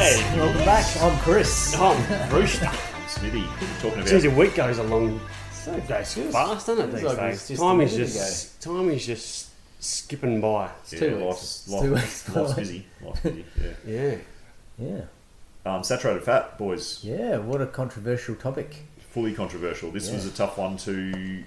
Hey, welcome back. I'm Chris. I'm Brewster. Smithy, talking about. Geez, a week goes along So goes fast, doesn't it, these like days? it's Time a is minute time is just skipping by. It's 2 weeks. Life's, It's 2 weeks. life's busy. Life's busy. Yeah. Yeah. Yeah. Saturated fat, boys. Yeah, what a controversial topic. Fully controversial. This was a tough one to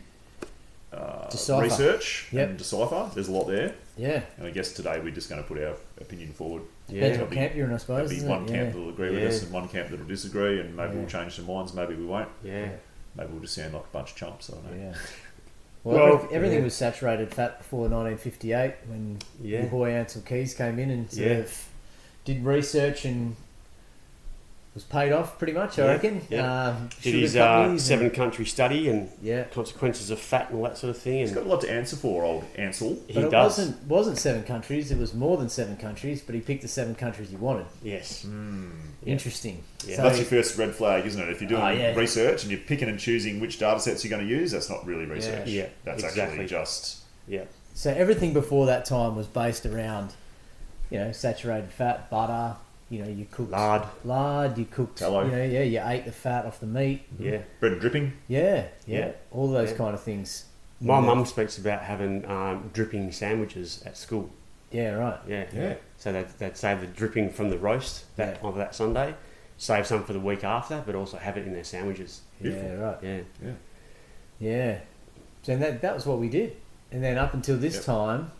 Decipher. research Yep. and decipher. There's a lot there, Yeah. and I guess today we're just going to put our opinion forward. Depends Yeah. what camp you're in, I suppose. There'll be isn't one it? camp that'll agree with Yeah. us and one camp that'll disagree, and maybe Yeah. we'll change some minds. Maybe we won't. Yeah. Maybe we'll just sound like a bunch of chumps. I don't know. Yeah. Well, Well, everything yeah. was saturated fat before 1958 when Yeah. your boy Ansel Keys came in and sort Yeah. of did research and was paid off pretty much, I Yeah. reckon. Yeah. Did Sugar his companies and- 7-country study and Yeah. consequences of fat and all that sort of thing. He's And got a lot to answer for, old Ansel. he But it does. wasn't 7 countries, it was more than 7 countries, but he picked the 7 countries he wanted. Yes. Yeah. Interesting. Yeah. So- That's your first red flag, isn't it? If you're doing yeah. research and you're picking and choosing which data sets you're going to use, that's not really research. Yeah, That's exactly. actually just... Yeah. So everything before that time was based around, saturated fat, butter. You cooked Lard. you cooked, Tallow. you ate the fat off the meat. Yeah. bread and dripping. Yeah, Yeah. all those Yeah. kind of things. My Yeah. mum speaks about having dripping sandwiches at school. Yeah, right. Yeah. Yeah. So they'd save the dripping from the roast of that Sunday, save some for the week after, but also have it in their sandwiches. Beautiful. Yeah, right. Yeah. Yeah. Yeah. So that was what we did. And then up until this Yep. time,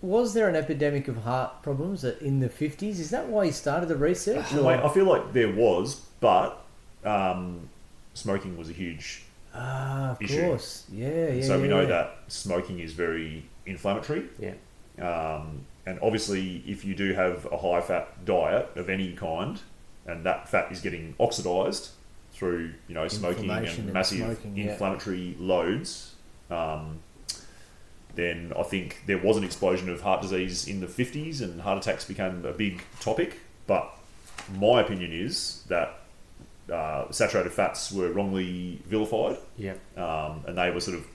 was there an epidemic of heart problems in the 50s? Is that why you started the research? No, I feel like there was, but smoking was a huge... Of issue. course. Yeah. so we know yeah. that smoking is very inflammatory. Yeah. And obviously, if you do have a high-fat diet of any kind, and that fat is getting oxidised through, smoking Inflammation and and massive smoking, yeah. inflammatory loads, then I think there was an explosion of heart disease in the 50s and heart attacks became a big topic. But my opinion is that saturated fats were wrongly vilified, Yeah. and they were sort of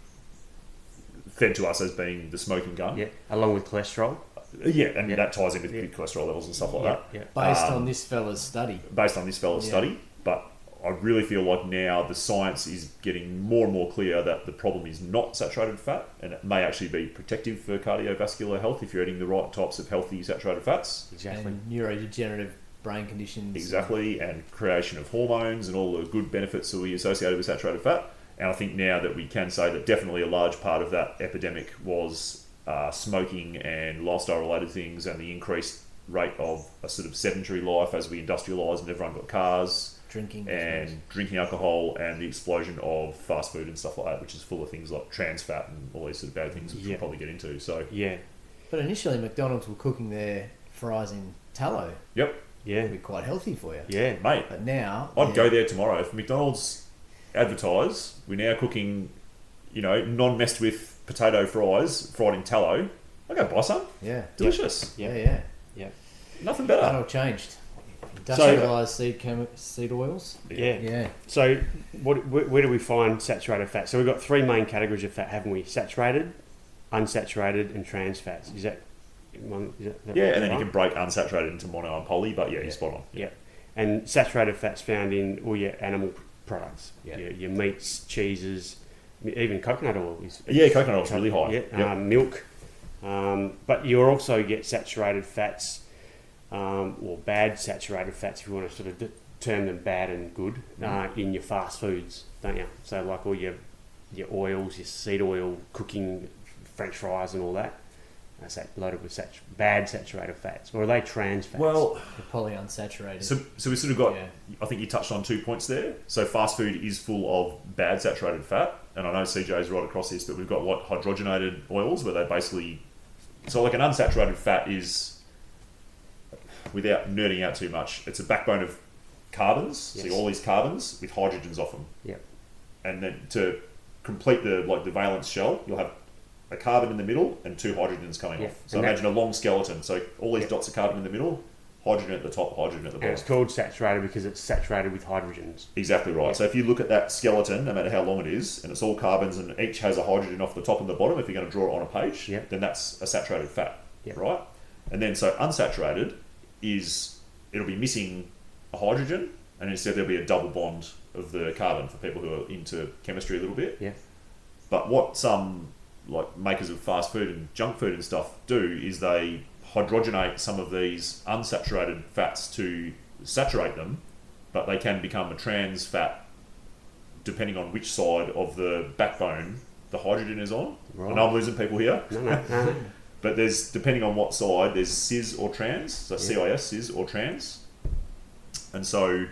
fed to us as being the smoking gun. Yeah. Along with cholesterol. Yeah, and Yeah. that ties in with Yeah. cholesterol levels and stuff like Yeah. that, Yeah. Based on this fella's study. based on this fella's Yeah. study. But I really feel like now the science is getting more and more clear that the problem is not saturated fat, and it may actually be protective for cardiovascular health if you're eating the right types of healthy saturated fats. Exactly. And neurodegenerative brain conditions. Exactly, and creation of hormones and all the good benefits that we associated with saturated fat. And I think now that we can say that definitely a large part of that epidemic was smoking and lifestyle-related things, and the increased rate of a sort of sedentary life as we industrialised and everyone got cars, Drinking. and drinking alcohol, and the explosion of fast food and stuff like that, which is full of things like trans fat and all these sort of bad things, which Yeah. we'll probably get into. So, Yeah. But initially, McDonald's were cooking their fries in tallow. yep, Yeah. It'd be quite healthy for you. Yeah. mate, But now, I'd go there tomorrow. If McDonald's advertise, we're now cooking, non-messed with potato fries fried in tallow, I'll go buy some. Yeah. Delicious. Yeah. Nothing That better. all changed. Industrialised seed oils. Yeah. Yeah. So, where do we find saturated fat? So, we've got 3 main categories of fat, haven't we? Saturated, unsaturated, and trans fats. Is that one? Yeah, and then you right? can break unsaturated into mono and poly, but you're spot on. Yeah. And saturated fat's found in all your animal products. Yeah. Your meats, cheeses, even coconut oil is. Yeah, coconut oil's really high. Yeah. Yep. Milk. But you also get saturated fats, or bad saturated fats, if you want to sort of term them bad and good, in your fast foods, don't you? So like all your oils, your seed oil, cooking, French fries and all that. That's loaded with bad saturated fats. Or are they trans fats? Well, The polyunsaturated. so we sort of got, Yeah. I think you touched on 2 points there. So fast food is full of bad saturated fat, and I know CJ's right across this, but we've got hydrogenated oils where they basically, so like an unsaturated fat is, without nerding out too much, it's a backbone of carbons. Yes. So all these carbons with hydrogens off them. Yep. And then to complete the valence shell, you'll have a carbon in the middle and 2 hydrogens coming Yeah. off. So And imagine a long skeleton. So all these Yep. dots of carbon in the middle, hydrogen at the top, hydrogen at the And it's bottom. called saturated because it's saturated with hydrogens. Exactly right. Yeah. So if you look at that skeleton, no matter how long it is, and it's all carbons and each has a hydrogen off the top and the bottom, if you're going to draw it on a page, Yep. then that's a saturated fat, Yep. right? And then so unsaturated is it'll be missing a hydrogen, and instead there'll be a double bond of the carbon for people who are into chemistry a little bit. Yeah. But what some like makers of fast food and junk food and stuff do is they hydrogenate some of these unsaturated fats to saturate them, but they can become a trans fat depending on which side of the backbone the hydrogen is on. Right. I know I'm losing people here. No. But there's, depending on what side, there's cis or trans, so Yeah. CIS, cis or trans. And so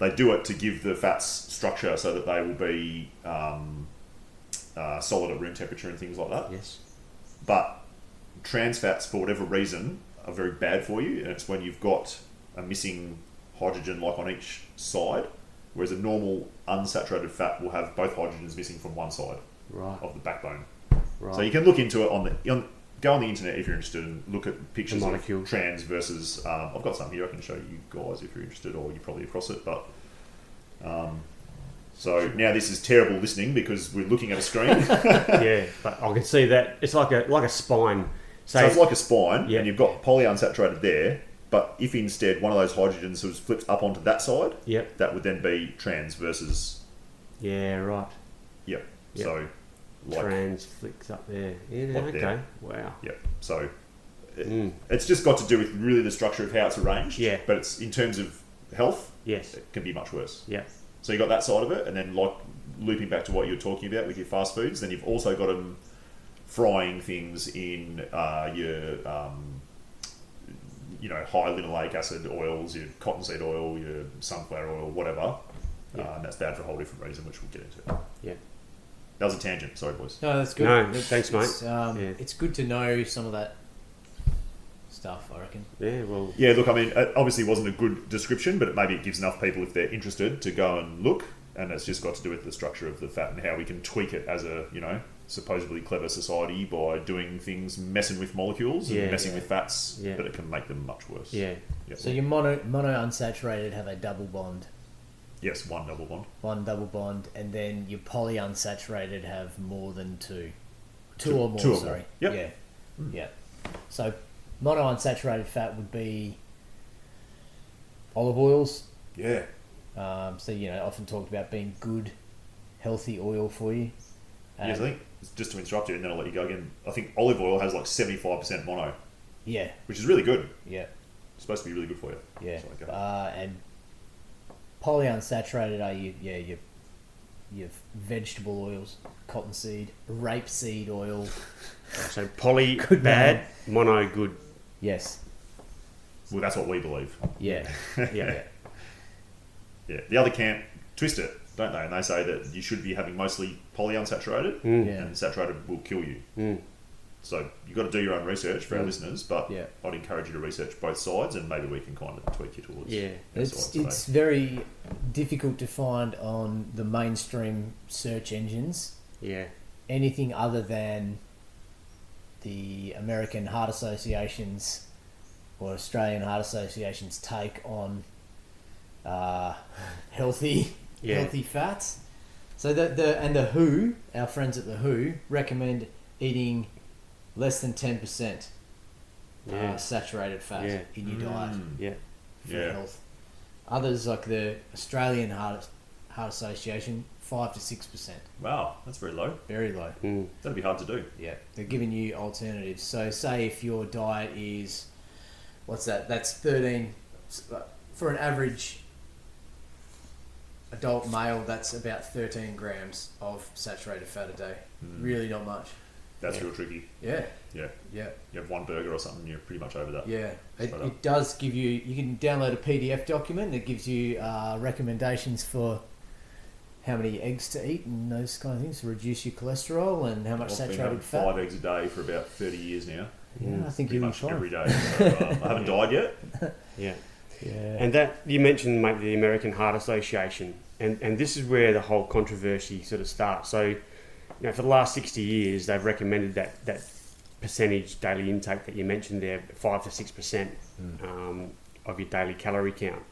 they do it to give the fats structure so that they will be solid at room temperature and things like that. Yes. But trans fats, for whatever reason, are very bad for you, and it's when you've got a missing hydrogen like on each side, whereas a normal unsaturated fat will have both hydrogens missing from one side Right. of the backbone. Right. So you can look into it go on the internet if you're interested and look at pictures The of molecules. trans versus. I've got some here I can show you guys if you're interested, or you're probably across it. But so now this is terrible listening because we're looking at a screen. Yeah, but I can see that it's like a spine. So it's like a spine, Yeah. and you've got polyunsaturated there. But if instead one of those hydrogens was flipped up onto that side, Yep. that would then be trans versus. Yeah. Right. Yep. Yep. So like Trans flicks up there. Yeah. Like Okay. there. Wow. yep. So Mm. it's just got to do with really the structure of how it's arranged. Yeah. But it's in terms of health, Yes. it can be much worse. Yeah. So you got that side of it, and then like looping back to what you were talking about with your fast foods, then you've also got them frying things in your high linoleic acid oils, your cottonseed oil, your sunflower oil, whatever. Yeah. And that's bad for a whole different reason, which we'll get into. Yeah. That was a tangent. Sorry, boys. No, that's good. No, thanks, mate. It's good to know some of that stuff, I reckon. Yeah. Well. Yeah, look, I mean, it obviously wasn't a good description, but maybe it gives enough people, if they're interested, to go and look. And it's just got to do with the structure of the fat and how we can tweak it as a, supposedly clever society by doing things, messing with molecules and Yeah. messing with fats, Yeah. but it can make them much worse. Yeah. Yep. So your mono unsaturated have a double bond, Yes, one double bond. one double bond, and then your polyunsaturated have more than two. Two- Two or more, two or more. sorry. Yep. Yeah. Yeah. So monounsaturated fat would be olive oils. Yeah. So often talked about being good, healthy oil for you. Yes, I think, just to interrupt you and then I'll let you go again, I think olive oil has like 75% mono, Yeah. which is really good. Yeah. It's supposed to be really good for you. Yeah. Sorry, go. And polyunsaturated are your vegetable oils, cottonseed, rapeseed oil. So poly Good bad, mono good. Yes. Well, that's what we believe. Yeah. Yeah. Yeah. The other camp twist it, don't they? And they say that you should be having mostly polyunsaturated, Mm. Yeah. and saturated will kill you. Mm. So you've got to do your own research for our Mm. listeners, but Yeah. I'd encourage you to research both sides, and maybe we can kind of tweak you towards. Yeah. our side It's today. very difficult to find on the mainstream search engines Yeah. anything other than the American Heart Association's or Australian Heart Association's take on healthy Yeah. healthy fats. So the WHO, our friends at the WHO, recommend eating less than 10% Yeah. saturated fat Yeah. in your diet Yeah. for Yeah. health. Others, like the Australian Heart Association, 5 to 6%, Wow, that's very low. very low. Mm. That'd be hard to do. Yeah, they're giving you alternatives. So, say if your diet is, what's that? That's 13 for an average adult male. That's about 13 grams of saturated fat a day. Really not much. That's Yeah. real tricky. Yeah, Yeah. yeah, You have one burger or something, you're pretty much over that. yeah. It, Straight up. it does give you. You can download a PDF document that gives you recommendations for how many eggs to eat and those kind of things to reduce your cholesterol and how much I've been saturated having fat. 5 eggs a day for about 30 years now. Yeah, I think Pretty you'll be much fine. every day. So, I haven't died yet. Yeah. Yeah. And that you mentioned, mate, the American Heart Association, and this is where the whole controversy sort of starts. So, for the last 60 years, they've recommended that percentage daily intake that you mentioned there, 5 to 6% of your daily calorie count.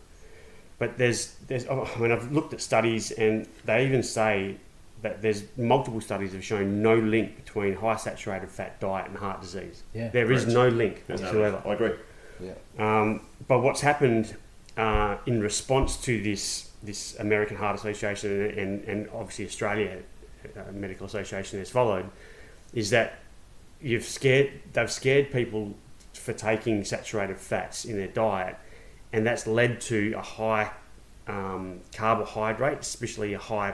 But I've looked at studies, and they even say that there's multiple studies have shown no link between high saturated fat diet and heart disease. Yeah. There is Correct. no link There's no- whatsoever. I agree. Yeah. But what's happened in response to this American Heart Association and obviously Australia Medical Association has followed, is that they've scared people for taking saturated fats in their diet, and that's led to a high carbohydrate, especially a high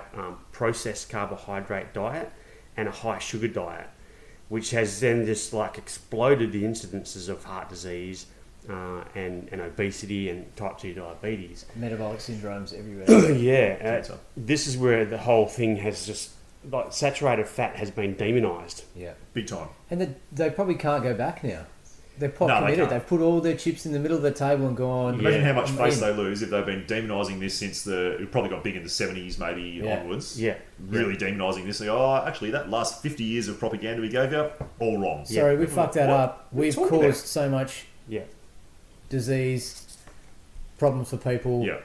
processed carbohydrate diet and a high sugar diet, which has then just like exploded the incidences of heart disease and obesity and type 2 diabetes. Metabolic syndromes everywhere. This is where the whole thing has just, like, saturated fat has been demonised. Yeah. Big time. And they probably can't go back now. They're pop No, they committed. can't. They've put all their chips in the middle of the table and gone. Imagine how much I'm face in. they lose if they've been demonising this since it probably got big in the 70s maybe onwards. Yeah. Really demonising this. Like, actually, that last 50 years of propaganda we gave you, all wrong. Sorry, we fucked that What? up. What are you We've talking caused about? so much Yeah. disease, problems for people. Yeah.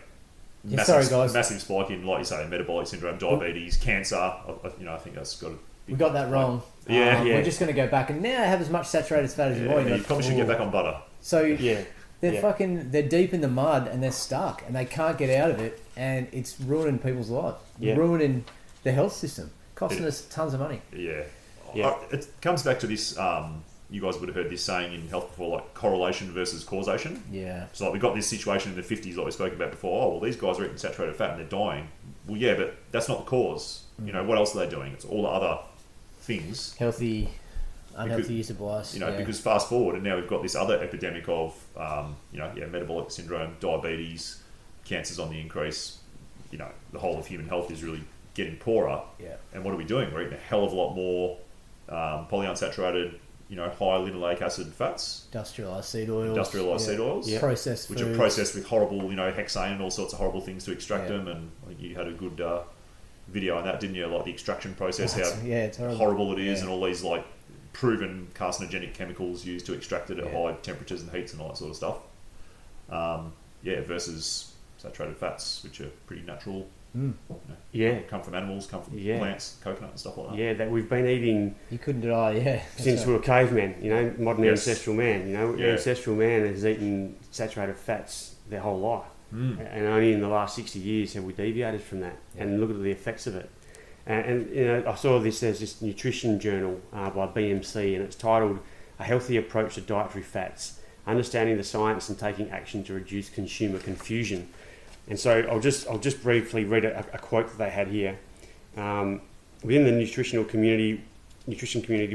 Yeah, Massive, sorry, guys. Massive spike in, like you say, metabolic syndrome, diabetes, cancer. I think that's got a big We got that wrong. Yeah. We're just going to go back and now have as much saturated fat as you want. You probably should get back on butter. So Yeah. they're deep in the mud and they're stuck and they can't get out of it, and it's ruining people's lives, ruining the health system, costing us tons of money. Yeah. Yeah. It comes back to this, you guys would have heard this saying in health before, like correlation versus causation. Yeah. So like we got this situation in the 50s like we spoke about before. Oh, well, these guys are eating saturated fat and they're dying. Well, yeah, but that's not the cause. You know, what else are they doing? It's all the other things. Unhealthy Because- use of bias. Because fast forward and now we've got this other epidemic of, metabolic syndrome, diabetes, cancers on the increase. You know, the whole of human health is really getting poorer. Yeah. And what are we doing? We're eating a hell of a lot more polyunsaturated, high linoleic acid fats, Industrialized seed oils. industrialized seed oils, Processed which foods. are processed with horrible, hexane and all sorts of horrible things to extract Yeah. them. And I think you had a good video on that, didn't you? Like the extraction process, how It's horrible. horrible it is, Yeah. and all these like proven carcinogenic chemicals used to extract it at Yeah. high temperatures and heats and all that sort of stuff. Versus saturated fats, which are pretty natural. Yeah. Come from animals, come from Yeah. plants, coconut and stuff like that. Yeah, that we've been eating You couldn't deny, since That's we were cavemen, modern Yes. ancestral man. Yeah. Ancestral man has eaten saturated fats their whole life. Mm. And only in the last 60 years have we deviated from that. And look at the effects of it. And I saw there's this nutrition journal by BMC, and it's titled "A Healthy Approach to Dietary Fats: Understanding the Science and Taking Action to Reduce Consumer Confusion." And so I'll just briefly read a quote that they had here. Within the nutrition community,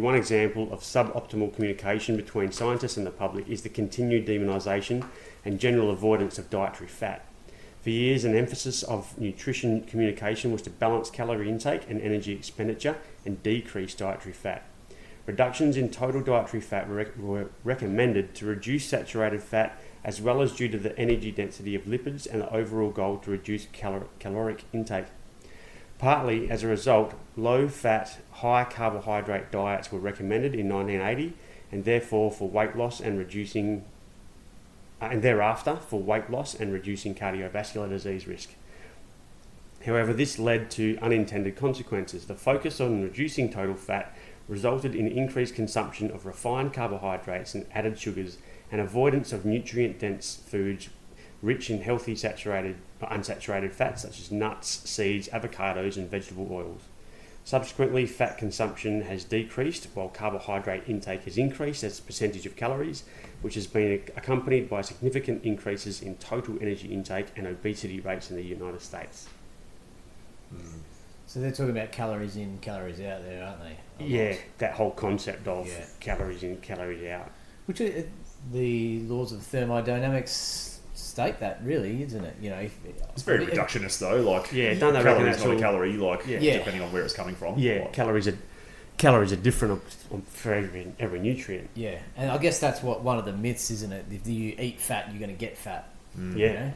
one example of suboptimal communication between scientists and the public is the continued demonisation and general avoidance of dietary fat. For years, an emphasis of nutrition communication was to balance calorie intake and energy expenditure and decrease dietary fat. Reductions in total dietary fat were recommended to reduce saturated fat, as well as due to the energy density of lipids and the overall goal to reduce caloric intake. Partly as a result, low-fat, high-carbohydrate diets were recommended in 1980, and therefore for weight loss and reducing, and thereafter for weight loss and reducing cardiovascular disease risk. However, this led to unintended consequences. The focus on reducing total fat resulted in increased consumption of refined carbohydrates and added sugars, and avoidance of nutrient-dense foods rich in healthy unsaturated fats such as nuts, seeds, avocados and vegetable oils. Subsequently, fat consumption has decreased while carbohydrate intake has increased as a percentage of calories, which has been accompanied by significant increases in total energy intake and obesity rates in the United States. So they're talking about calories in, calories out there, aren't they? Yeah, that whole concept of calories in, calories out. Which are, the laws of thermodynamics state that, really, isn't it? It's very reductionist though. Like, don't they reckon calorie is that's not a all? calorie. Like, Yeah. depending on where it's coming from. Yeah, Like, calories are different for every nutrient. Yeah, and I guess that's what one of the myths, isn't it? If you eat fat, you're going to get fat. Yeah.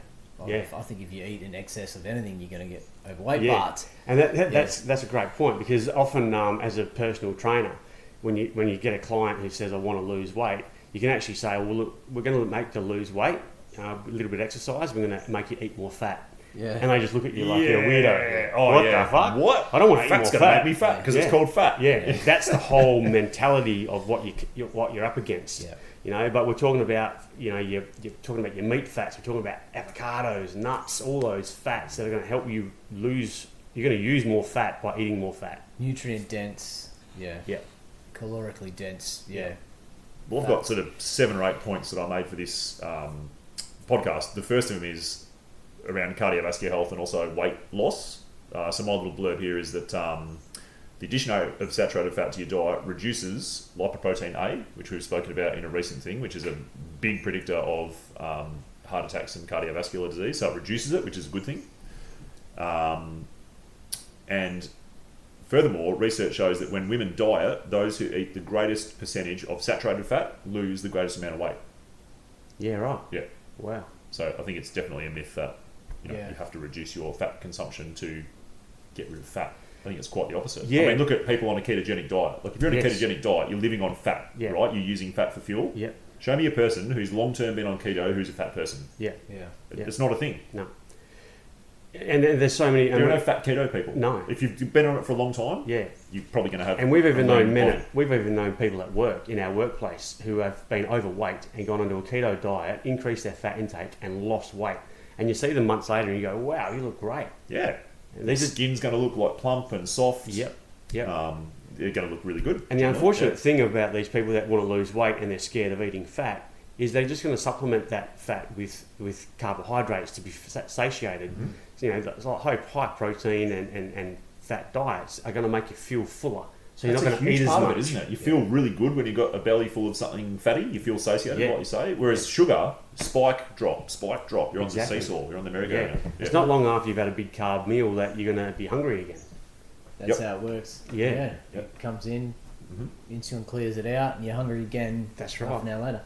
I think if you eat in excess of anything, you're going to get overweight. Yeah. But And that's a great point, because often as a personal trainer, when you get a client who says, I want to lose weight, you can actually say, well, look, we're going to make to lose weight, a little bit of exercise, we're going to make you eat more fat. Yeah. And they just look at you like you're a weirdo. Oh, What yeah. the fuck? What? I don't want to eat Fat's more going to fat. make me fat because Yeah. it's called fat. Yeah, that's the whole mentality of what you're up against. Yeah. You know, but we're talking about, you know, you're talking about your meat fats. We're talking about avocados, nuts, all those fats that are going to help you lose. You're going to use more fat by eating more fat. Nutrient dense. Yeah. Yeah. Calorically dense. Yeah. Well, I've got sort of 7 or 8 points that I made for this podcast. The first of them is around cardiovascular health and also weight loss. So my little blurb here is that the addition of saturated fat to your diet reduces lipoprotein A, which we've spoken about in a recent thing, which is a big predictor of heart attacks and cardiovascular disease. So it reduces it, which is a good thing. And furthermore, research shows that when women diet, those who eat the greatest percentage of saturated fat lose the greatest amount of weight. Yeah, right. Yeah. Wow. So I think it's definitely a myth that you Yeah. have to reduce your fat consumption to get rid of fat. I think it's quite the opposite. Yeah. I mean, look at people on a ketogenic diet. Like if you're on a Yes. ketogenic diet, you're living on fat, Yeah. right? You're using fat for fuel. Yep. Show me a person who's long-term been on keto who's a fat person. Yeah. Yeah. Yeah. It's not a thing. No. And there's so many. There are no fat keto people. No. If you've been on it for a long time, Yeah. you're probably going to have. And we've even a lean known body. we've even known people at work, in our workplace, who have been overweight and gone onto a keto diet, increased their fat intake and lost weight. And you see them months later and you go, wow, you look great. Yeah. And Their this is, skin's going to look like plump and soft. yep. Yep. They're going to look really good. And the unfortunate Yeah. thing about these people that want to lose weight and they're scared of eating fat is they're just going to supplement that fat with carbohydrates to be satiated. Mm-hmm. So, you know, it's like high protein and fat diets are going to make you feel fuller. So you're That's not a going to huge eat as part much. of it, isn't it? You feel really good when you've got a belly full of something fatty. You feel satiated, Yeah. like you say. Whereas sugar, spike, drop. You're on Exactly. the seesaw. You're on the Yeah. merry-go-round. Yeah. It's not long after you've had a big carb meal that you're going to be hungry again. That's Yep. how it works. Yeah. Yep. It comes in, Mhm. insulin clears it out, and you're hungry again. That's half right. an hour later.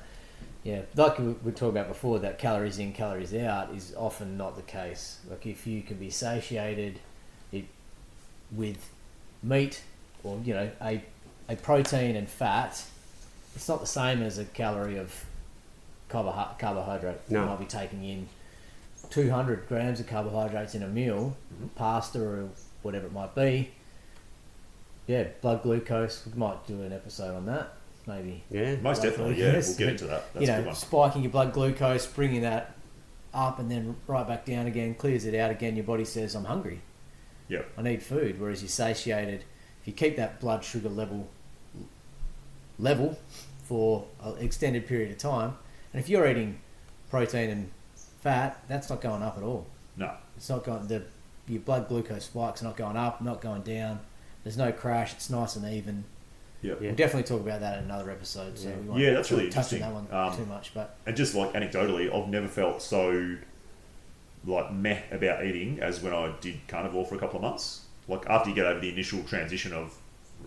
Yeah, like we talked about before, that calories in, calories out is often not the case. Like if you can be satiated with meat or a protein and fat, it's not the same as a calorie of carbohydrate. No. You might be taking in 200 grams of carbohydrates in a meal, pasta or whatever it might be. Yeah, blood glucose. We might do an episode on that, maybe. Yeah. Most definitely, yeah. We'll get into that. That's a good one. Spiking your blood glucose, bringing that up and then right back down again, clears it out again. Your body says, I'm hungry. Yeah. I need food. Whereas you're satiated, if you keep that blood sugar level for an extended period of time, and if you're eating protein and fat, that's not going up at all. No. It's not going, your blood glucose spikes are not going up, not going down. There's no crash. It's nice and even. Yeah. Yeah. We'll definitely talk about that in another episode. So we won't Yeah, that's really touch on interesting. that one too much. But And just like anecdotally, I've never felt so like meh about eating as when I did carnivore for a couple of months. Like after you get over the initial transition of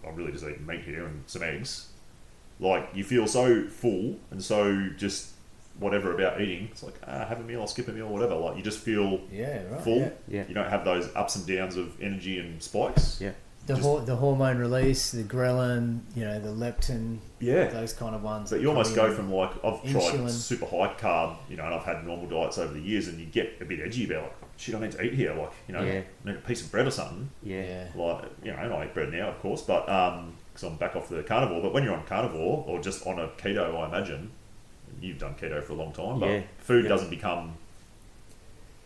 I'm really just eating meat here and some eggs, like you feel so full and so just whatever about eating. It's like have a meal, I'll skip a meal, whatever. Like you just feel yeah, right. full. Yeah. Yeah. You don't have those ups and downs of energy and spikes. Yeah. The Just- the hormone release, the ghrelin, the leptin, Yeah. those kind of ones. But that you almost come go in. from like I've Insulin. tried super high carb, and I've had normal diets over the years, and you get a bit edgy about like shit. I need to eat here, like Yeah. I need a piece of bread or something. Yeah. Like and I eat bread now, of course, but because I'm back off the carnivore. But when you're on carnivore or just on a keto, I imagine you've done keto for a long time, but Yeah. food Yeah. doesn't become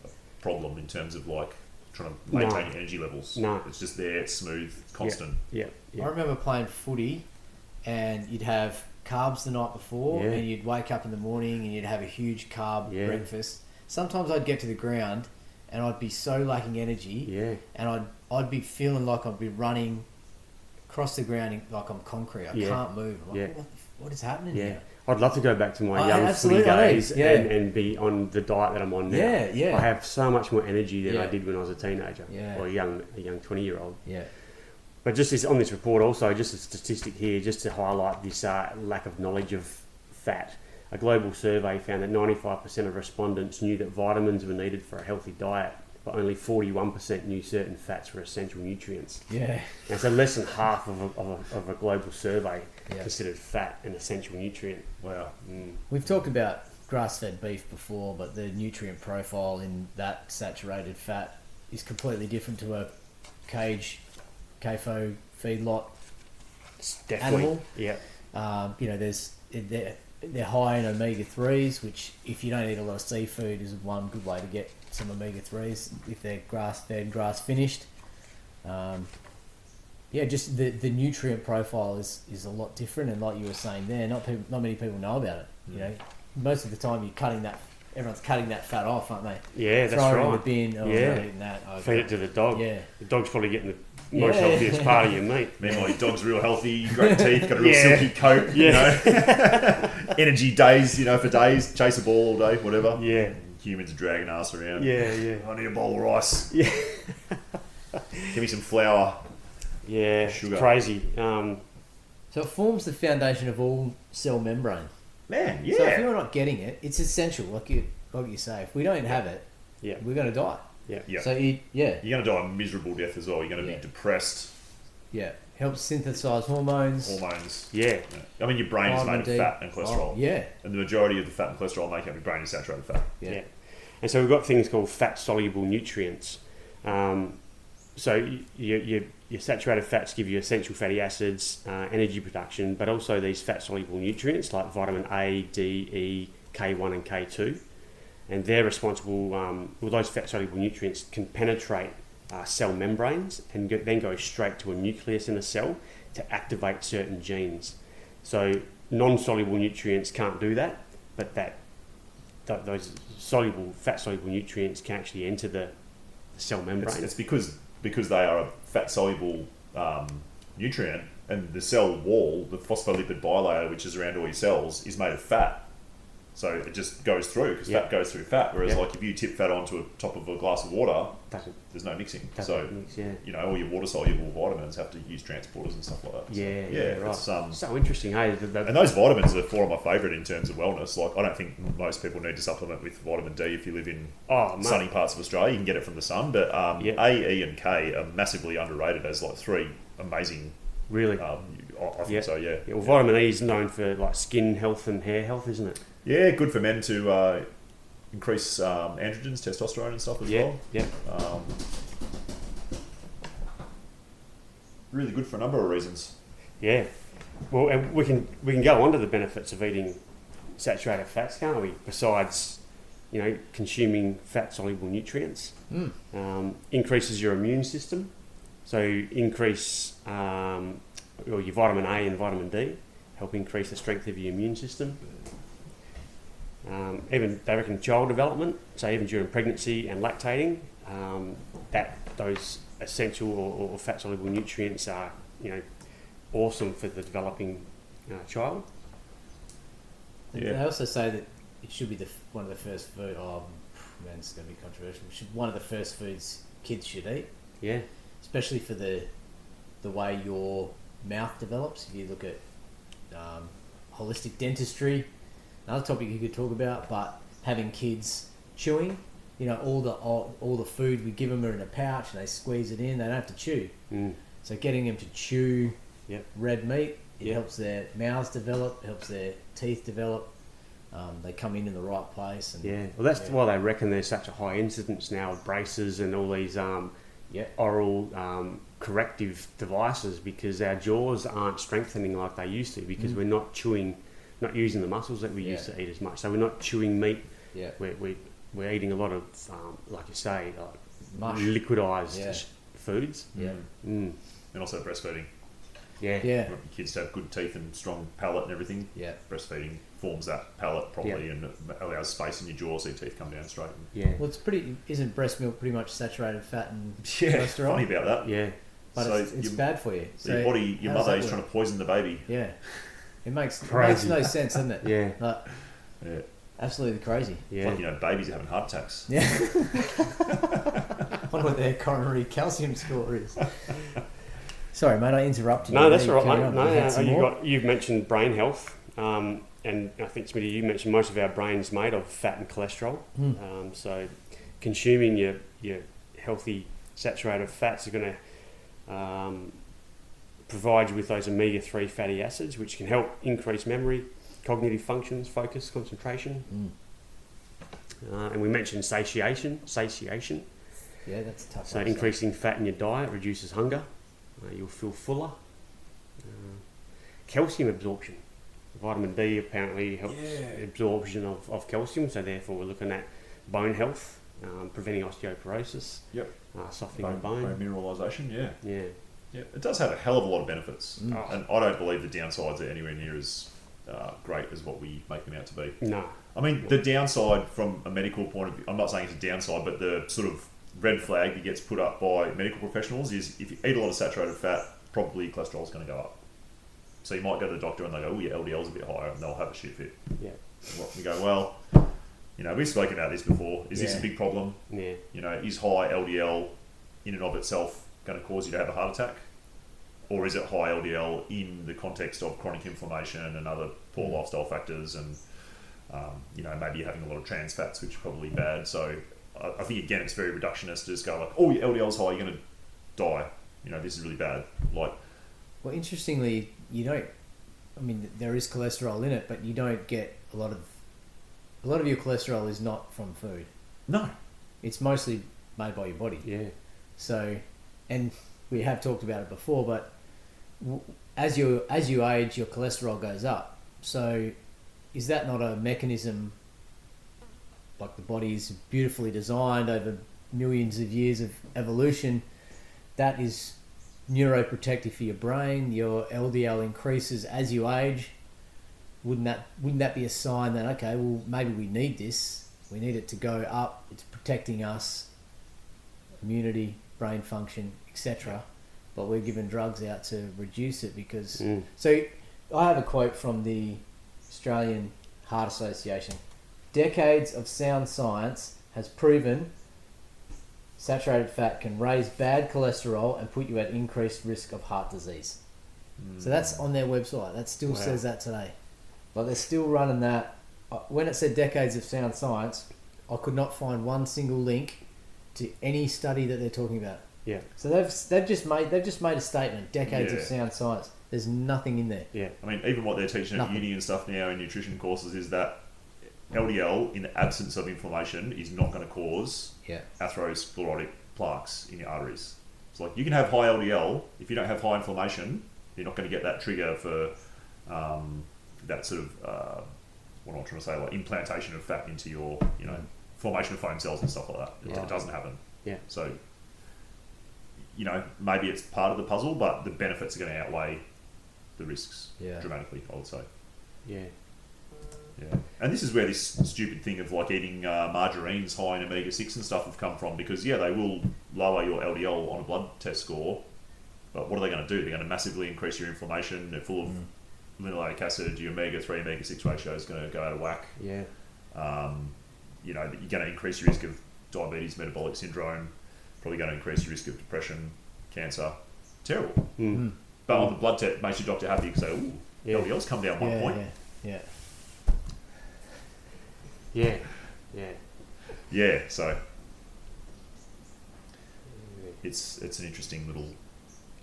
a problem in terms of like trying to maintain No. your energy levels. No. It's just there, it's smooth, constant. Yeah. I Yeah. remember playing footy, and you'd have carbs the night before, Yeah. and you'd wake up in the morning and you'd have a huge carb Yeah. breakfast. Sometimes I'd get to the ground, and I'd be so lacking energy, Yeah. and I'd be feeling like I'd be running across the ground like I'm concrete. I Yeah. can't move. I'm like, Yeah. what is happening Yeah. here? I'd love to go back to my Oh, young footy absolutely, I know. days Yeah. and be on the diet that I'm on now. Yeah, yeah. I have so much more energy than I Yeah. did when I was a teenager Yeah. or a young 20-year-old. Yeah. But just on this report also, just a statistic here, just to highlight this lack of knowledge of fat. A global survey found that 95% of respondents knew that vitamins were needed for a healthy diet, but only 41% knew certain fats were essential nutrients. Yeah. And so less than half of a global survey Yeah. considered fat an essential nutrient. Wow. We've talked about grass-fed beef before, but the nutrient profile in that saturated fat is completely different to a CAFO feedlot It's definitely, animal. yeah, You know, they're high in omega-3s, which if you don't eat a lot of seafood is one good way to get some omega-3s if they're grass-fed, grass-finished. Just the nutrient profile is a lot different, and like you were saying there, not many people know about it. You know, most of the time everyone's cutting that fat off, aren't they? yeah, that's Throw it right. in the bin. Oh, Yeah. I'm not eating that. Oh, Feed it to the dog. Yeah. The dog's probably getting the most healthiest part of your meat. Meanwhile, your dog's real healthy, great teeth, got a real Yeah. silky coat, you know. Energy days, for days, chase a ball all day, whatever. Yeah, Humans are dragging ass around. yeah. I need a bowl of rice. Yeah. Give me some flour. Yeah, Sugar. it's crazy. So it forms the foundation of all cell membrane. Man, So if you're not getting it, it's essential. Like you say, if we don't have it, Yeah. we're going to die. Yeah. Yeah. So You're going to die a miserable death as well. You're going to Yeah. be depressed. helps synthesize hormones. Hormones. Yeah. I mean, your brain is made Vitamin of D. fat and cholesterol. Yeah. And the majority of the fat and cholesterol making up your brain is saturated fat. Yeah. And so we've got things called fat-soluble nutrients. So your saturated fats give you essential fatty acids, energy production, but also these fat-soluble nutrients like vitamin A, D, E, K1 and K2. And they're responsible, those fat-soluble nutrients can penetrate cell membranes and then go straight to a nucleus in a cell to activate certain genes. So non-soluble nutrients can't do that, but those fat-soluble nutrients can actually enter the cell membrane. It's because they are a fat-soluble nutrient, and the cell wall, the phospholipid bilayer, which is around all your cells, is made of fat. So it just goes through, because fat goes through fat. Whereas like if you tip fat onto the top of a glass of water, there's no mixing. So all your water-soluble vitamins have to use transporters and stuff like that. Right. It's, so interesting, hey? and those vitamins are four of my favourite in terms of wellness. Like I don't think most people need to supplement with vitamin D if you live in sunny parts of Australia. You can get it from the sun, but A, E, and K are massively underrated as like three amazing. Really? I think so. Yeah. Well, vitamin E is known for like skin health and hair health, isn't it? Yeah, good for men to increase androgens, testosterone, and stuff as well. Yeah. Really good for a number of reasons. Yeah. Well, and we can go on to the benefits of eating saturated fats, can't we? Besides, consuming fat-soluble nutrients, increases your immune system. So increase your vitamin A and vitamin D, help increase the strength of your immune system. Even they reckon child development, so even during pregnancy and lactating, that those essential or fat-soluble nutrients are, awesome for the developing child. They also say that it should be one of the first food. Oh man, it's going to be controversial. One of the first foods kids should eat. Yeah. Especially for the way your mouth develops. If you look at holistic dentistry, another topic you could talk about, but having kids chewing, all the food we give them are in a pouch and they squeeze it in. They don't have to chew. So getting them to chew red meat, it helps their mouths develop, helps their teeth develop. They come in the right place. And, well, that's why they reckon there's such a high incidence now of braces and all these oral corrective devices, because our jaws aren't strengthening like they used to, because we're not chewing, not using the muscles that we used to eat as much. So we're not chewing meat. Yeah. We're eating a lot of, like you say, mush, liquidized foods. Yeah. And also breastfeeding. Yeah. You want your kids to have good teeth and strong palate and everything. Yeah. Breastfeeding forms that palate properly and allows space in your jaw so your teeth come down straight. Yeah. Well, isn't breast milk pretty much saturated fat and cholesterol? Funny about that. Yeah. But so it's bad for you. So your mother is trying to poison the baby. Yeah. It makes no sense, doesn't it? Yeah. Absolutely crazy. Yeah. It's like, babies are having heart attacks. Yeah. Wonder what their coronary calcium score is. Sorry, mate, I interrupted you. No, that's all right, mate. No, you've mentioned brain health, and I think, Smitty, you mentioned most of our brain's made of fat and cholesterol. So consuming your healthy saturated fats are going to provide you with those omega-3 fatty acids, which can help increase memory, cognitive functions, focus, concentration. And we mentioned satiation. Yeah, that's a tough. So one to say. increasing fat in your diet reduces hunger. You'll feel fuller. Calcium absorption. Vitamin D apparently helps absorption of calcium, so therefore we're looking at bone health, preventing osteoporosis, softening the bone. Bone mineralisation, Yeah. Yeah, it does have a hell of a lot of benefits. Oh. And I don't believe the downsides are anywhere near as great as what we make them out to be. No. I mean, the downside from a medical point of view, I'm not saying it's a downside, but the sort of red flag that gets put up by medical professionals is if you eat a lot of saturated fat, probably cholesterol is going to go up. So you might go to the doctor and they go, oh, your LDL's a bit higher, and they'll have a shit fit. Yeah. We go, well, we've spoken about this before. Is this a big problem? Yeah. Is high LDL in and of itself going to cause you to have a heart attack? Or is it high LDL in the context of chronic inflammation and other poor lifestyle factors and, maybe you're having a lot of trans fats, which are probably bad. So I think, again, it's very reductionist to just go like, oh, your LDL's high, you're going to die. This is really bad. Like, well, interestingly, you don't. I mean, there is cholesterol in it, but you don't get a lot of your cholesterol is not from food. no. It's mostly made by your body. Yeah. So, and we have talked about it before, but as you age, your cholesterol goes up. So, is that not a mechanism? Like the body is beautifully designed over millions of years of evolution, that is neuroprotective for your brain. Your LDL increases as you age. Wouldn't that be a sign that, okay, well, maybe we need this, we need it to go up, it's protecting us, immunity, brain function, etc., but we're given drugs out to reduce it because so I have a quote from the Australian Heart Association. Decades of sound science has proven saturated fat can raise bad cholesterol and put you at increased risk of heart disease. So that's on their website. That still says that today. Like they're still running that. When it said decades of sound science, I could not find one single link to any study that they're talking about. Yeah. So they've just made a statement. Decades of sound science. There's nothing in there. Yeah. I mean, even what they're teaching at uni and stuff now in nutrition courses is that LDL, in the absence of inflammation, is not going to cause atherosclerotic plaques in your arteries. It's like you can have high LDL. If you don't have high inflammation, you're not going to get that trigger for that sort of, what am I trying to say, like implantation of fat into your, formation of foam cells and stuff like that. It doesn't happen. Yeah. So, maybe it's part of the puzzle, but the benefits are going to outweigh the risks dramatically, I would say. Yeah. Yeah, and this is where this stupid thing of like eating margarines high in omega-6 and stuff have come from, because they will lower your LDL on a blood test score, but what are they going to do? They're going to massively increase your inflammation. They're full of linoleic acid. Your omega-3, omega-6 ratio is going to go out of whack. Yeah. You're going to increase your risk of diabetes, metabolic syndrome, probably going to increase your risk of depression, cancer. Terrible. But on the blood test, makes your doctor happy because say, ooh, LDL's come down 1 point. Yeah, so it's an interesting little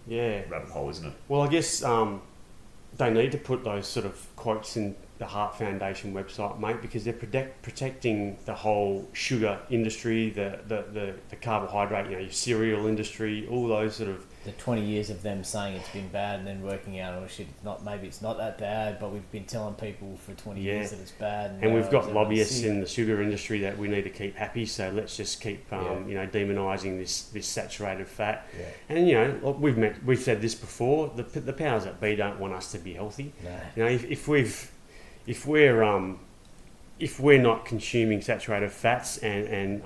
rabbit hole, isn't it? Well, I guess they need to put those sort of quotes in the Heart Foundation website, mate, because they're protecting the whole sugar industry, the carbohydrate, your cereal industry, all those sort of... The 20 years of them saying it's been bad and then working out, oh shit, maybe it's not that bad, but we've been telling people for 20 years that it's bad. And we've got lobbyists in the sugar industry that we need to keep happy, so let's just keep, demonising this saturated fat. Yeah. And, we've said this before, the powers that be don't want us to be healthy. No. If we're not consuming saturated fats and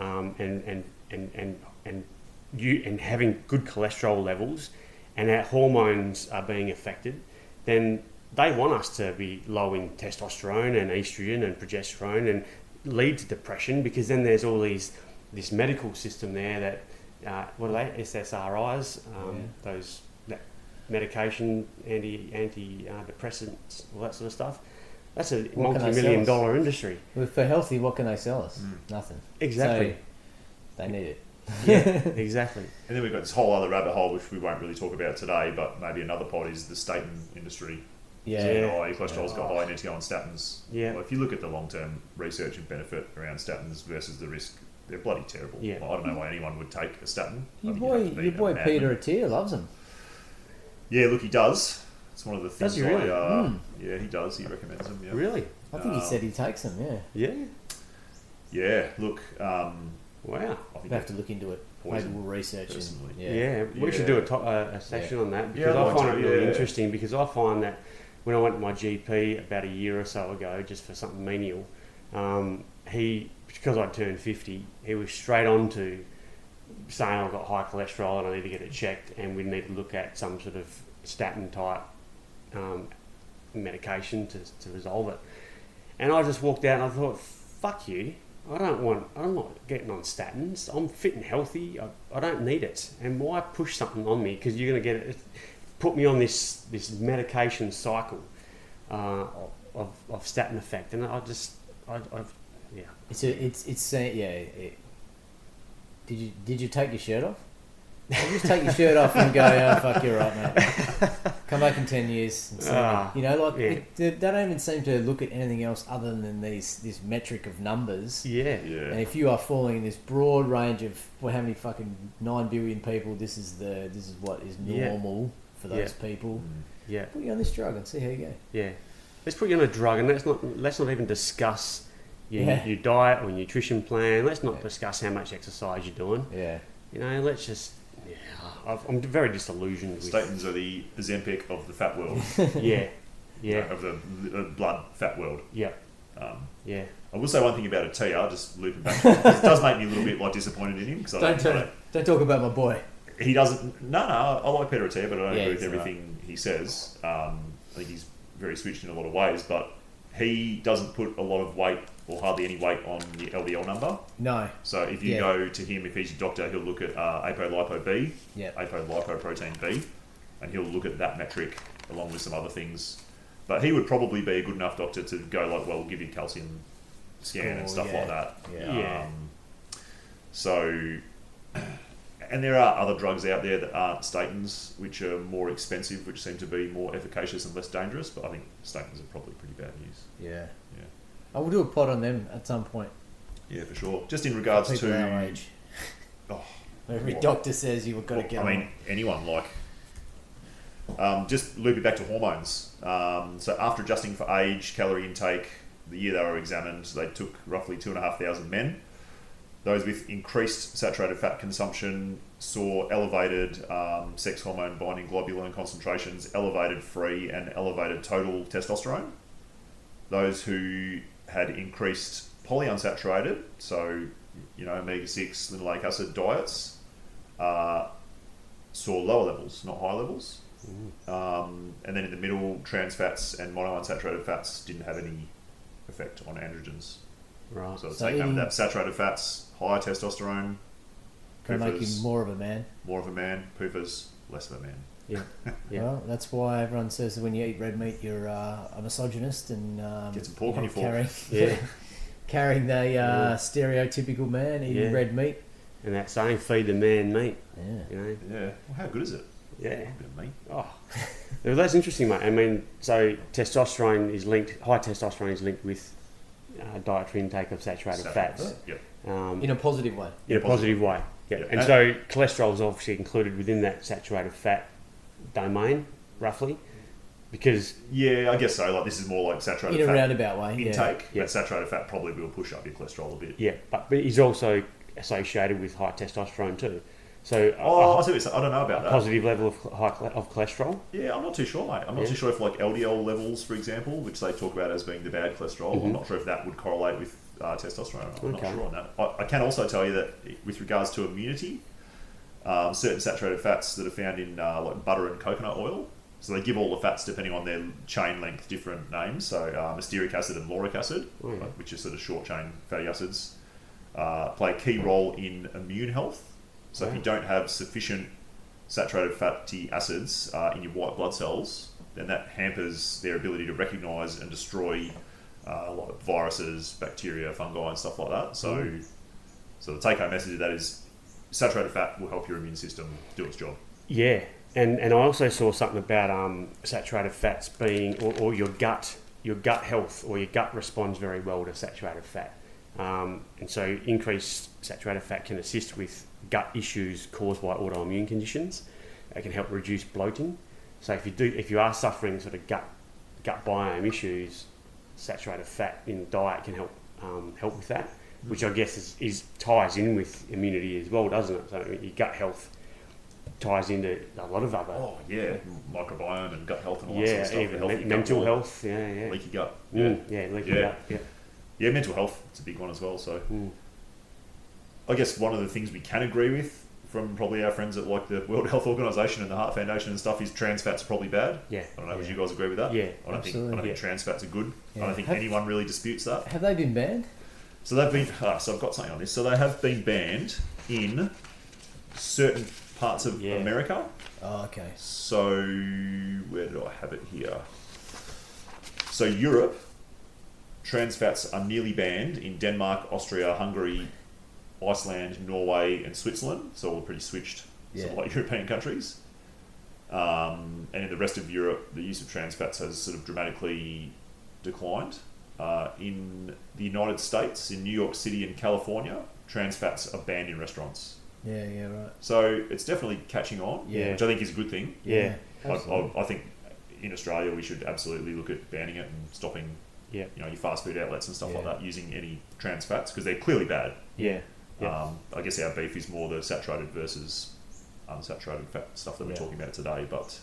having good cholesterol levels and our hormones are being affected, then they want us to be low in testosterone and estrogen and progesterone and lead to depression, because then there's all this medical system there that, what are they, SSRIs, those medication, antidepressants, all that sort of stuff. That's a multi-million-dollar industry. Well, for healthy, what can they sell us? Nothing. Exactly. So they need it. Yeah, exactly. And then we've got this whole other rabbit hole, which we won't really talk about today, but maybe another pod, is the statin industry. Yeah. High, your cholesterol's got high, you need to go on statins. Yeah. Well, if you look at the long-term research and benefit around statins versus the risk, they're bloody terrible. Yeah. Well, I don't know why anyone would take a statin. I Your think you'd have to boy, be your a boy madman. Peter Attia loves them. Yeah, look, he does. It's one of the things. Does he really? Yeah, he does. He recommends them. Yeah. Really? I think he said he takes them. Yeah, Yeah. Yeah. Look, Wow. I think we have to look into it. Maybe poison, we'll research and personally. Yeah, we should do a session on that because Yeah, I'd I like find to, it really yeah. interesting because I find that when I went to my GP about a year or so ago just for something menial, because I'd turned 50, he was straight on to saying I've got high cholesterol and I need to get it checked and we need to look at some sort of statin type medication to resolve it. And I just walked out and I thought, fuck you. I'm not getting on statins. I'm fit and healthy. I don't need it. And why push something on me? Because you're going to get it, put me on this medication cycle of statin effect. And I've yeah. it's saying Did you take your shirt off? Or just take your shirt off and go, oh, fuck, you're right, mate. Come back in 10 years. And see me. You know, like, yeah. they don't even seem to look at anything else other than this metric of numbers. Yeah. Yeah. And if you are falling in this broad range of, well, how many fucking 9 billion people, this is what is normal for those people. Yeah. Put you on this drug and see how you go. Yeah. Let's put you on a drug and let's not even discuss your diet or nutrition plan. Let's not discuss how much exercise you're doing. Yeah. You know, let's just... I'm very disillusioned with... Statins are the Ozempic of the fat world. Yeah. Yeah. Of the blood fat world. Yeah. Yeah. I will say one thing about Attia, just looping back. It does make me a little bit like disappointed in him because Don't talk about my boy. he doesn't. No, I like Peter Attia, but I don't agree with he's everything he says. I think he's very switched in a lot of ways, but he doesn't put a lot of weight or hardly any weight on the LDL number. No. So if you go to him, if he's your doctor, he'll look at apolipo-B, Yep. apolipoprotein B, and he'll look at that metric along with some other things. But he would probably be a good enough doctor to go like, well, we'll give you a calcium scan and stuff like that. Yeah. So, and there are other drugs out there that aren't statins, which are more expensive, which seem to be more efficacious and less dangerous. But I think statins are probably pretty bad news. Yeah. Yeah. I will do a pod on them at some point. Yeah, for sure. Just in regards People to our age. Oh, Every doctor says you've got to get I mean, anyone like. Just looping back to hormones. So after adjusting for age, calorie intake, the year they were examined, they took roughly 2,500 men. Those with increased saturated fat consumption saw elevated sex hormone binding globulin concentrations, elevated free and elevated total testosterone. Those who had increased polyunsaturated, so omega-6, linoleic acid diets, saw lower levels, not high levels. And then in the middle, trans fats and monounsaturated fats didn't have any effect on androgens. Right. So take home that saturated fats, higher testosterone, Can make you PUFAs, more of a man. more of a man, PUFAs, less of a man. Yeah. Yeah. Well, that's why everyone says that when you eat red meat, you're a misogynist and Get some pork on your fork. carrying the stereotypical man eating red meat. And that saying, feed the man meat. Yeah. You know? Yeah. Well, how good is it? Yeah. A bit of meat. Oh, well, that's interesting, mate. I mean, so testosterone is linked. High testosterone is linked with dietary intake of saturated fats. Yep. In a positive way. In a positive way. Yeah. Yep. And so cholesterol is obviously included within that saturated fat domain, roughly, because Yeah, I guess so. Like this is more like saturated In a fat roundabout way. intake, Yeah. but saturated fat probably will push up your cholesterol a bit. yeah, but he's also associated with high testosterone too. So I see what you're saying. I don't know about that. positive level of of cholesterol. Yeah, I'm not too sure, mate. I'm not too sure if like LDL levels, for example, which they talk about as being the bad cholesterol, I'm not sure if that would correlate with testosterone. I'm not sure on that. I can also tell you that with regards to immunity, certain saturated fats that are found in like butter and coconut oil, so they give all the fats depending on their chain length different names. So stearic acid and lauric acid, which are sort of short chain fatty acids, play a key role in immune health. So if you don't have sufficient saturated fatty acids in your white blood cells, then that hampers their ability to recognise and destroy like viruses, bacteria, fungi, and stuff like that. So, so the take-home message of that is saturated fat will help your immune system do its job. Yeah, And I also saw something about saturated fats being, or your gut health or your gut responds very well to saturated fat. And so increased saturated fat can assist with gut issues caused by autoimmune conditions. It can help reduce bloating. So if you are suffering sort of gut biome issues, saturated fat in the diet can help with that, which I guess is ties in with immunity as well, doesn't it? So your gut health ties into a lot of other. Oh yeah, microbiome and gut health and all that Yeah, sort of stuff. even mental health. Yeah. Leaky gut. Leaky gut. Yeah. Yeah, mental health, it's a big one as well. So I guess one of the things we can agree with from probably our friends at like the World Health Organization and the Heart Foundation and stuff is trans fats are probably bad. Yeah. I don't know, would you guys agree with that? Yeah, I don't think trans fats are good. Yeah. I don't think anyone really disputes that. Have they been banned? So they've been, so I've got something on this. So they have been banned in certain parts of America. Oh, okay. So where did I have it here? So Europe, trans fats are nearly banned in Denmark, Austria, Hungary, Iceland, Norway, and Switzerland. So all pretty switched, sort of like European countries. And in the rest of Europe, the use of trans fats has sort of dramatically declined. In the United States, in New York City and California, trans fats are banned in restaurants. Yeah, right. So it's definitely catching on, Yeah. which I think is a good thing. Yeah. I think in Australia we should absolutely look at banning it and stopping your fast food outlets and stuff like that using any trans fats because they're clearly bad. Yeah. I guess our beef is more the saturated versus unsaturated fat stuff that we're talking about today, but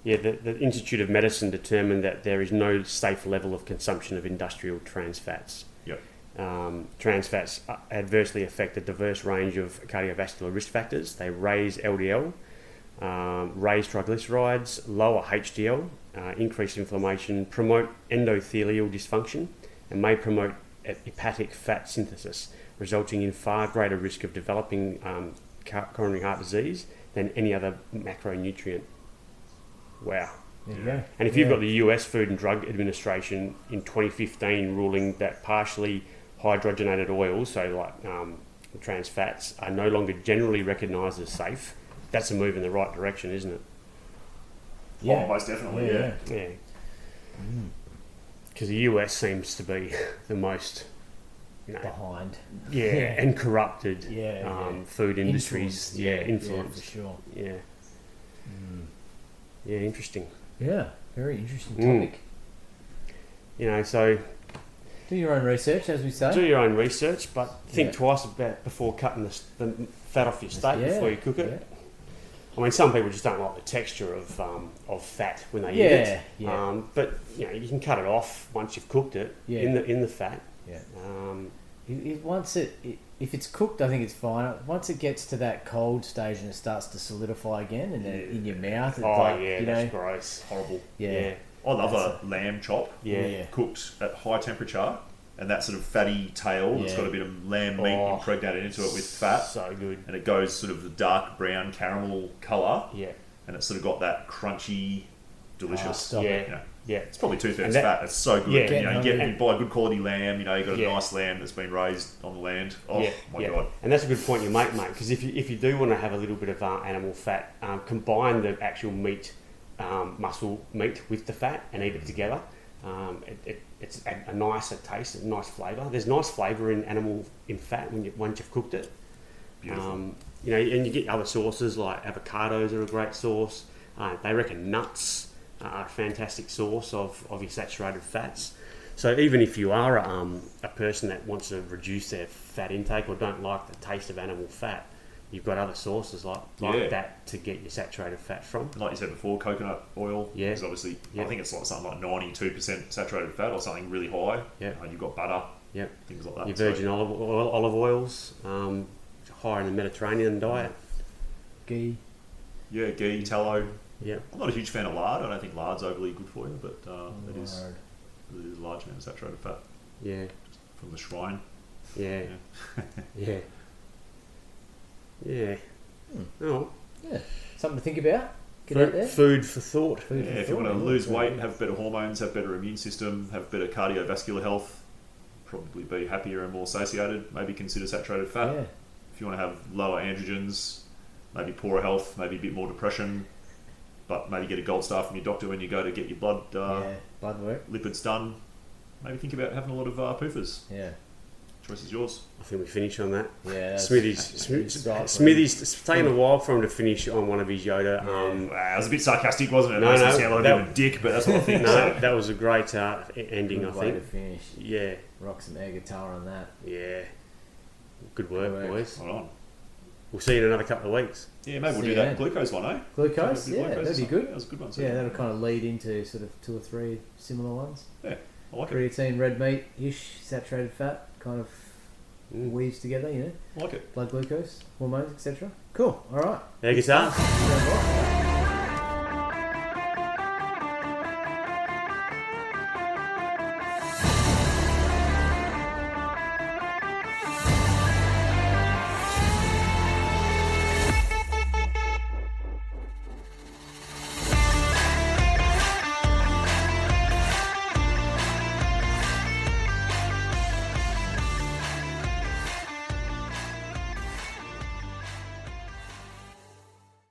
the Institute of Medicine determined that there is no safe level of consumption of industrial trans fats. Yep. Trans fats adversely affect a diverse range of cardiovascular risk factors. They raise LDL, raise triglycerides, lower HDL, increase inflammation, promote endothelial dysfunction, and may promote hepatic fat synthesis, resulting in far greater risk of developing coronary heart disease than any other macronutrient. Wow. There you go. And if you've got the US Food and Drug Administration in 2015 ruling that partially hydrogenated oils, so like trans fats, are no longer generally recognised as safe, that's a move in the right direction, isn't it? oh, most definitely, yeah. Yeah. Because the US seems to be the most behind. And corrupted food industries. Influenced. Influenced. Yeah, for sure. Yeah. Yeah, interesting. Yeah, very interesting topic. So do your own research, as we say. do your own research, but think twice about before cutting the fat off your steak before you cook it. I mean, some people just don't like the texture of fat when they eat it. But you can cut it off once you've cooked it in the fat. Yeah. If it's cooked, I think it's fine. Once it gets to that cold stage and it starts to solidify again, and then in your mouth, it's that's gross, horrible. Yeah. I love a lamb chop cooked at high temperature, and that sort of fatty tail that's got a bit of lamb meat impregnated into it with fat. So good. And it goes sort of the dark brown caramel colour. Yeah. And it's sort of got that crunchy, delicious. It's probably 2/3 fat. It's so good. You buy good quality lamb. You got a nice lamb that's been raised on the land. Oh my god! And that's a good point you make, mate. Because if you do want to have a little bit of animal fat, combine the actual meat, muscle meat with the fat and eat it together. It's a nicer taste, a nice flavour. There's nice flavour in fat once you've cooked it. Beautiful. And you get other sauces like avocados are a great sauce. They reckon nuts are a fantastic source of your saturated fats. So even if you are a person that wants to reduce their fat intake or don't like the taste of animal fat, you've got other sources like that to get your saturated fat from. Like you said before, coconut oil is obviously, I think it's like something like 92% saturated fat or something really high. Yeah. You've got butter, things like that. Your virgin olive oils, higher in the Mediterranean diet. Ghee. Yeah, ghee, tallow. Yeah. I'm not a huge fan of lard. I don't think lard's overly good for you, but it is a large amount of saturated fat. Yeah. Just from the shrine. Yeah. Yeah. Yeah. Oh. Yeah. Something to think about. Get out there. Food for thought. If you want to lose weight, have better hormones, have better immune system, have better cardiovascular health, probably be happier and more satiated, maybe consider saturated fat. Yeah. If you want to have lower androgens, maybe poorer health, maybe a bit more depression, but maybe get a gold star from your doctor when you go to get your blood blood work. lipids done. Maybe think about having a lot of PUFAs. Yeah. Choice is yours. I think we finish on that. Yeah. Smithy's taken a while for him to finish on one of his Yoda. It was a bit sarcastic, wasn't it? No, Makes no, it sound like a bit of a dick, but that's what I think. No, that was a great ending, Good I way think. to finish. Yeah, Rock some air guitar on that. yeah. Good work, boys. Hold on. We'll see you in another couple of weeks. Yeah, maybe we'll See do you that then. glucose one, eh? Glucose, Maybe yeah, glucose that'd be or good. That was a good one. Yeah, that'll kind of lead into sort of 2 or 3 similar ones. Yeah, I like it. Creatine, red meat-ish, saturated fat, kind of weaves together, I like it. blood glucose, hormones, etc. Cool, alright. Air guitar. Sounds right.